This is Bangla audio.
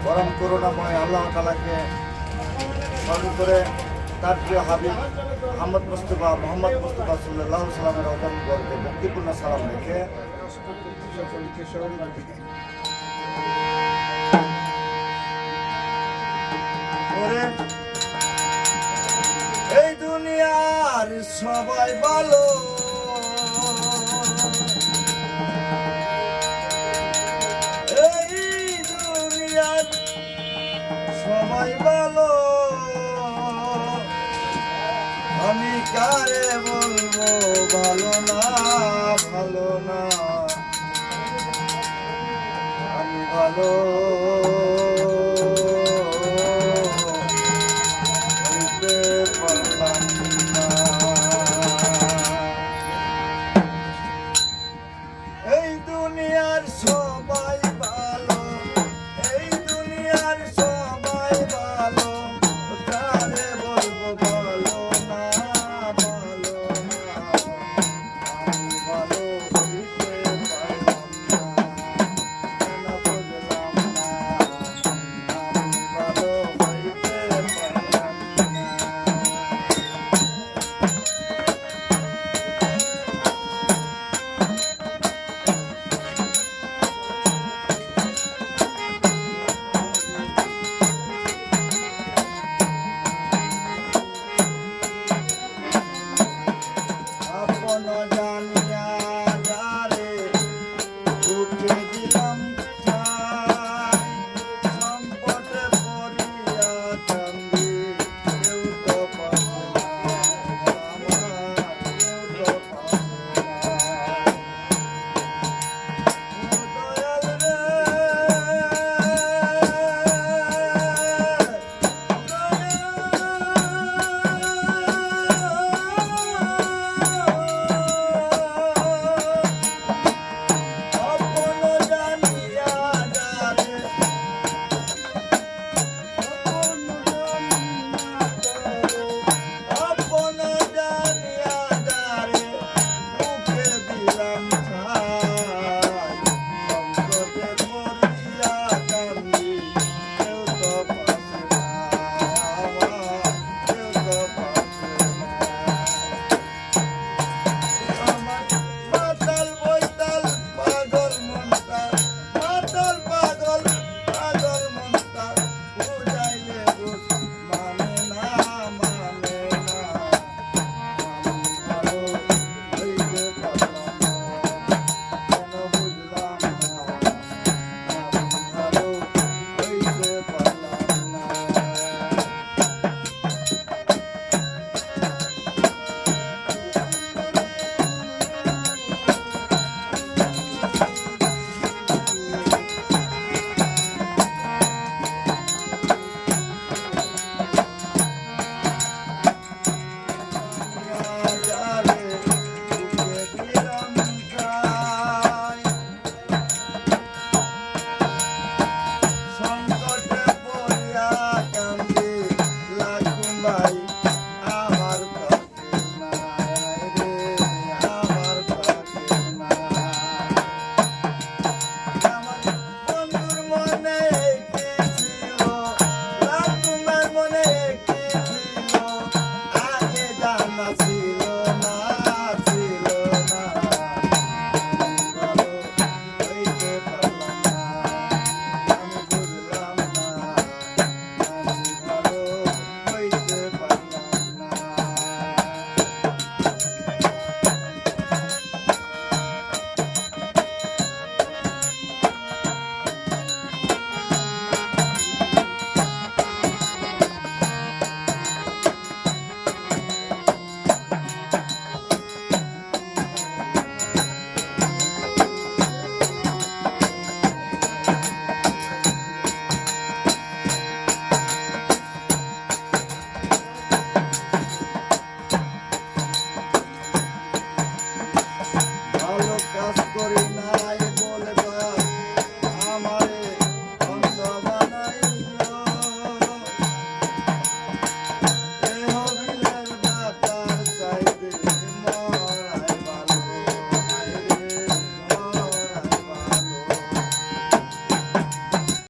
পরম করুণাময় আল্লাহ তাআলাকে স্মরণ করে তার প্রিয় হাবিব মোহাম্মদ মুস্তাফা সাল্লাল্লাহু আলাইহি সাল্লামের অবদানকে ভক্তিপূর্ণ সালাম রেখে এই দুনিয়ার সবাই ভালো, এই দুনিয়ার সবাই ভালো, আমি কারে বলবো ভালো না, ভালো না, আমি ভালো হইতে পারলাম না। এই দুনিয়ার সবাই ভালো, এই দুনিয়ার সবাই ভালো, কারে বলবো ভালো না, ভালো না, আমি ভালো হইতে পারলাম না, কেন বুঝলাম না, আমি ভালো হইতে পারলাম না। আপন জানি